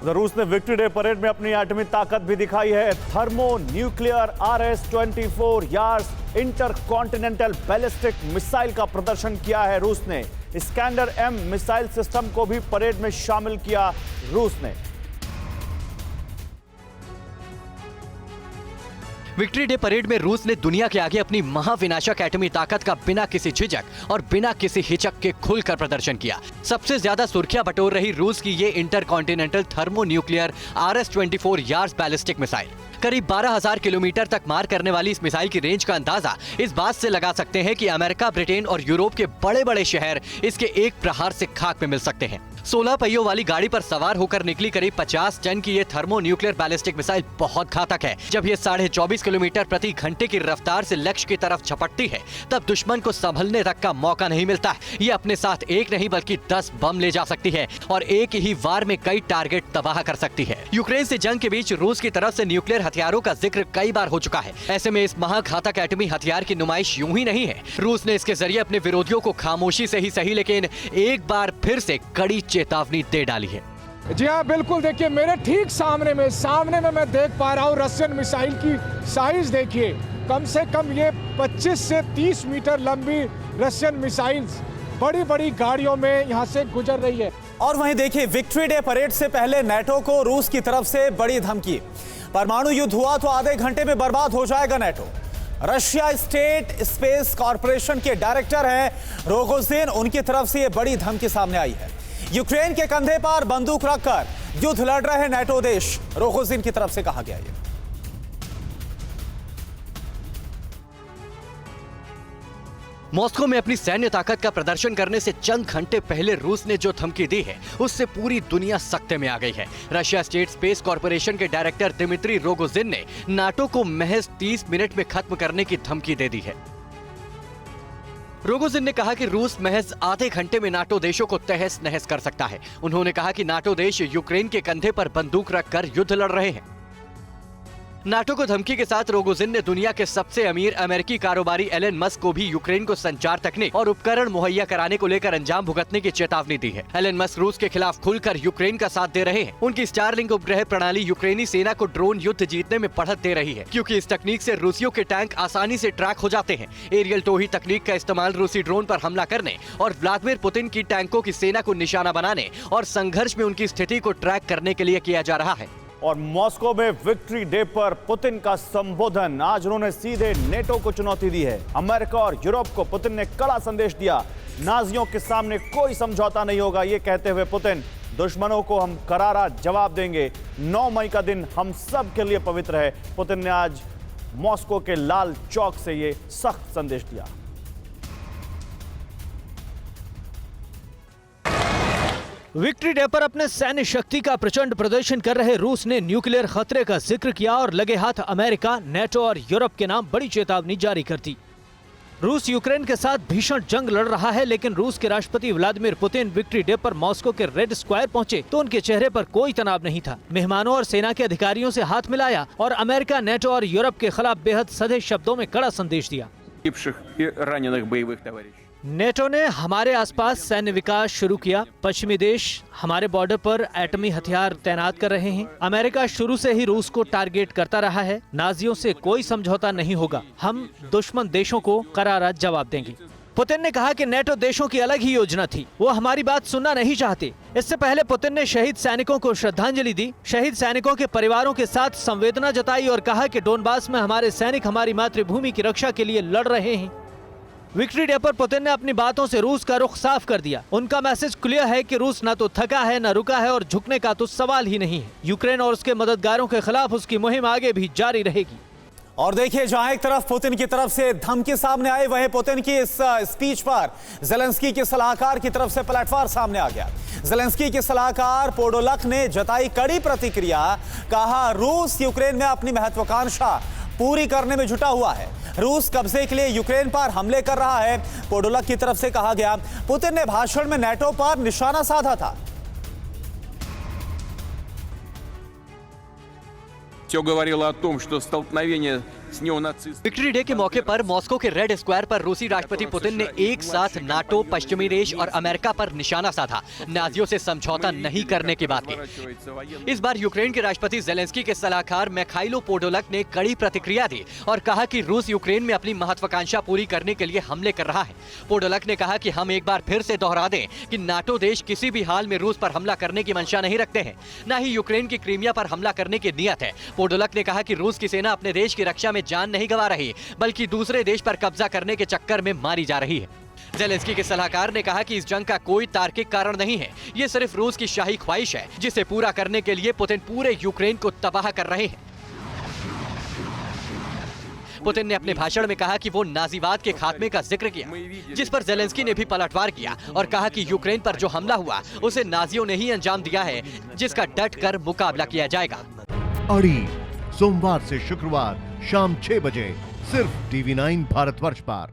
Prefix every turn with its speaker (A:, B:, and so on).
A: रूस ने victory day parade में अपनी एटमी ताकत भी दिखाई है। Thermo nuclear RS-24 yards intercontinental ballistic missile का प्रदर्शन किया है रूस ने। इस्कैंडर M मिसाइल सिस्टम को भी परेड में शामिल किया रूस ने।
B: विक्ट्री डे परेड में रूस ने दुनिया के आगे अपनी महाविनाशक एटमी ताकत का बिना किसी झिझक और बिना किसी हिचक के खुलकर प्रदर्शन किया। सबसे ज्यादा सुर्खियां बटोर रही रूस की ये intercontinental thermo nuclear RS-24 yards ballistic missile. करीब 12,000 किलोमीटर तक मार करने वाली इस मिसाइल की रेंज का अंदाजा इस बात से लगा सकते हैं कि अमेरिका, ब्रिटेन और यूरोप के बड़े बड़े शहर इसके एक प्रहार से खाक में मिल सकते हैं। 16 पहियों वाली गाड़ी पर सवार होकर निकली करीब 50 टन की ये थर्मो न्यूक्लियर बैलिस्टिक मिसाइल बहुत घातक है। जब ये 24.5 किलोमीटर प्रति घंटे की रफ्तार से लक्ष्य की तरफ झपटती है, तब दुश्मन को संभलने तक का मौका नहीं मिलता है। ये अपने साथ एक नहीं बल्कि 10 बम ले जा सकती है और एक ही वार में कई टारगेट तबाह कर सकती है। यूक्रेन से जंग के बीच रूस की तरफ से न्यूक्लियर हथियारों का जिक्र कई बार हो चुका है। ऐसे में इस महाघातक एटमी हथियार की नुमाइश यूं ही नहीं है। रूस ने इसके जरिए अपने विरोधियों को खामोशी से ही सही लेकिन एक बार फिर से कड़ी चेतावनी दे डाली है।
C: जी हाँ, बिल्कुल। देखिए मेरे ठीक सामने में मैं देख पा रहा हूँ रशियन मिसाइल की साइज। देखिए कम से कम ये 25 से 30 मीटर लंबी रशियन मिसाइल्स बड़ी बड़ी गाड़ियों में यहाँ से गुजर रही है।
D: और वहीं देखिए विक्ट्री डे परेड से पहले नेटो को रूस की तरफ से बड़ी धमकी। परमाणु युद्ध हुआ तो आधे घंटे में बर्बाद हो जाएगा NATO. Russia state space corporation के डायरेक्टर हैं रोगोजिन, उनकी तरफ से यह बड़ी धमकी सामने आई है। यूक्रेन के कंधे पर बंदूक रखकर युद्ध लड़ रहे नेटो देश, रोगोजिन की तरफ से कहा गया है।
B: मॉस्को में अपनी सैन्य ताकत का प्रदर्शन करने से चंद घंटे पहले रूस ने जो धमकी दी है, उससे पूरी दुनिया सख्ते में आ गई है। रशिया स्टेट स्पेस कॉर्पोरेशन के डायरेक्टर दिमित्री रोगोजिन ने नाटो को महज 30 मिनट में खत्म करने की धमकी दे दी है। रोगोजिन ने कहा कि रूस महज आधे घंटे में नाटो देशों को तहस नहस कर सकता है। उन्होंने कहा कि नाटो देश यूक्रेन के कंधे पर बंदूक रखकर युद्ध लड़ रहे हैं। नाटो को धमकी के साथ रोगोजिन ने दुनिया के सबसे अमीर अमेरिकी कारोबारी एलन मस्क को भी यूक्रेन को संचार तकनीक और उपकरण मुहैया कराने को लेकर अंजाम भुगतने की चेतावनी दी है। एलन मस्क रूस के खिलाफ खुलकर यूक्रेन का साथ दे रहे हैं। उनकी स्टारलिंक उपग्रह प्रणाली यूक्रेनी सेना को ड्रोन युद्ध जीतने में बढ़त दे रही है, क्योंकि इस तकनीक से रूसियों के टैंक आसानी से ट्रैक हो जाते हैं। एरियल टोही तकनीक का इस्तेमाल रूसी ड्रोन पर हमला करने और व्लादिमीर पुतिन की टैंकों की सेना को निशाना बनाने और संघर्ष में उनकी स्थिति को ट्रैक करने के लिए किया जा रहा है।
A: और मॉस्को में विक्ट्री डे पर पुतिन का संबोधन, आज उन्होंने सीधे नेटो को चुनौती दी है। अमेरिका और यूरोप को पुतिन ने कड़ा संदेश दिया, नाजियों के सामने कोई समझौता नहीं होगा। ये कहते हुए पुतिन, दुश्मनों को हम करारा जवाब देंगे। 9 मई का दिन हम सब के लिए पवित्र है। पुतिन ने आज मॉस्को के लाल चौक से ये सख्त संदेश दिया।
E: विक्ट्री डे पर अपने सैन्य शक्ति का प्रचंड प्रदर्शन कर रहे रूस ने न्यूक्लियर खतरे का जिक्र किया और लगे हाथ अमेरिका, नेटो और यूरोप के नाम बड़ी चेतावनी जारी कर दी। रूस यूक्रेन के साथ भीषण जंग लड़ रहा है, लेकिन रूस के राष्ट्रपति व्लादिमीर पुतिन विक्ट्री डे पर मॉस्को के रेड स्क्वायर पहुंचे तो उनके चेहरे पर कोई तनाव नहीं था। मेहमानों और सेना के अधिकारियों से हाथ मिलाया और अमेरिका, नेटो और यूरोप के खिलाफ बेहद सधे शब्दों में कड़ा संदेश दिया। नेटो ने हमारे आसपास सैन्य विकास शुरू किया। पश्चिमी देश हमारे बॉर्डर पर एटमी हथियार तैनात कर रहे हैं। अमेरिका शुरू से ही रूस को टारगेट करता रहा है। नाजियों से कोई समझौता नहीं होगा। हम दुश्मन देशों को करारा जवाब देंगे। पुतिन ने कहा कि नेटो देशों की अलग ही योजना थी, वो हमारी बात सुनना नहीं चाहते। इससे पहले पुतिन ने शहीद सैनिकों को श्रद्धांजलि दी, शहीद सैनिकों के परिवारों के साथ संवेदना जताई और कहा कि डोनबास में हमारे सैनिक हमारी मातृभूमि की रक्षा के लिए लड़ रहे हैं। विक्ट्री डे पर पुतिन ने अपनी बातों से रूस का रुख साफ कर दिया। उनका मैसेज क्लियर है कि रूस न तो थका है न रुका है और झुकने का तो सवाल ही नहीं है। यूक्रेन और उसके मददगारों के खिलाफ उसकी मुहिम आगे भी जारी रहेगी।
D: और देखिए, जहां एक तरफ पुतिन की तरफ से धमकी सामने आई, वहीं पुतिन की इस स्पीच पर जेलेंस्की के सलाहकार की तरफ से पलटवार सामने आ गया। जेलेंस्की के सलाहकार पोडोलक ने जताई कड़ी प्रतिक्रिया। कहा, रूस यूक्रेन में अपनी महत्वाकांक्षा पूरी करने में जुटा हुआ है। रूस कब्जे के लिए यूक्रेन पर हमले कर रहा है, पोडोलक की तरफ से कहा गया। पुतिन ने भाषण में नेटो पर निशाना साधा था।
F: Все говорило о том, что столкновение с неонацистами.
B: विक्ट्री डे के मौके पर मॉस्को के रेड स्क्वायर पर रूसी राष्ट्रपति पुतिन ने एक साथ नाटो, पश्चिमी देश और अमेरिका पर निशाना साधा, नाजियों से समझौता नहीं करने की बात की। इस बार यूक्रेन के राष्ट्रपति जेलेंस्की के सलाहकार मिखाइलो पोडोलक ने कड़ी प्रतिक्रिया दी और कहा कि रूस यूक्रेन में अपनी महत्वाकांक्षा पूरी करने के लिए हमले कर रहा है। पोडोलक ने कहा कि हम एक बार फिर से दोहरा दें कि नाटो देश किसी भी हाल में रूस पर हमला करने की मंशा नहीं रखते हैं, न ही यूक्रेन की क्रीमिया पर हमला करने की नियत है। पोडोलक ने कहा कि रूस की सेना अपने देश की रक्षा में जान नहीं गंवा रही, बल्कि दूसरे देश पर कब्जा करने के चक्कर में मारी जा रही है। जेलेंस्की के सलाहकार ने कहा कि इस जंग का कोई तार्किक कारण नहीं है, ये सिर्फ रूस की शाही ख्वाहिश है, जिसे पूरा करने के लिए पुतिन पूरे यूक्रेन को तबाह कर रहे हैं। पुतिन ने अपने भाषण में कहा कि वो नाजीवाद के खात्मे का जिक्र किया, जिस पर जेलेंस्की ने भी पलटवार किया और कहा कि यूक्रेन पर जो हमला हुआ उसे नाजियों ने ही अंजाम दिया है, जिसका डट कर मुकाबला किया जाएगा।
G: अड़ी सोमवार से शुक्रवार शाम 6 बजे सिर्फ TV9 भारतवर्ष पर।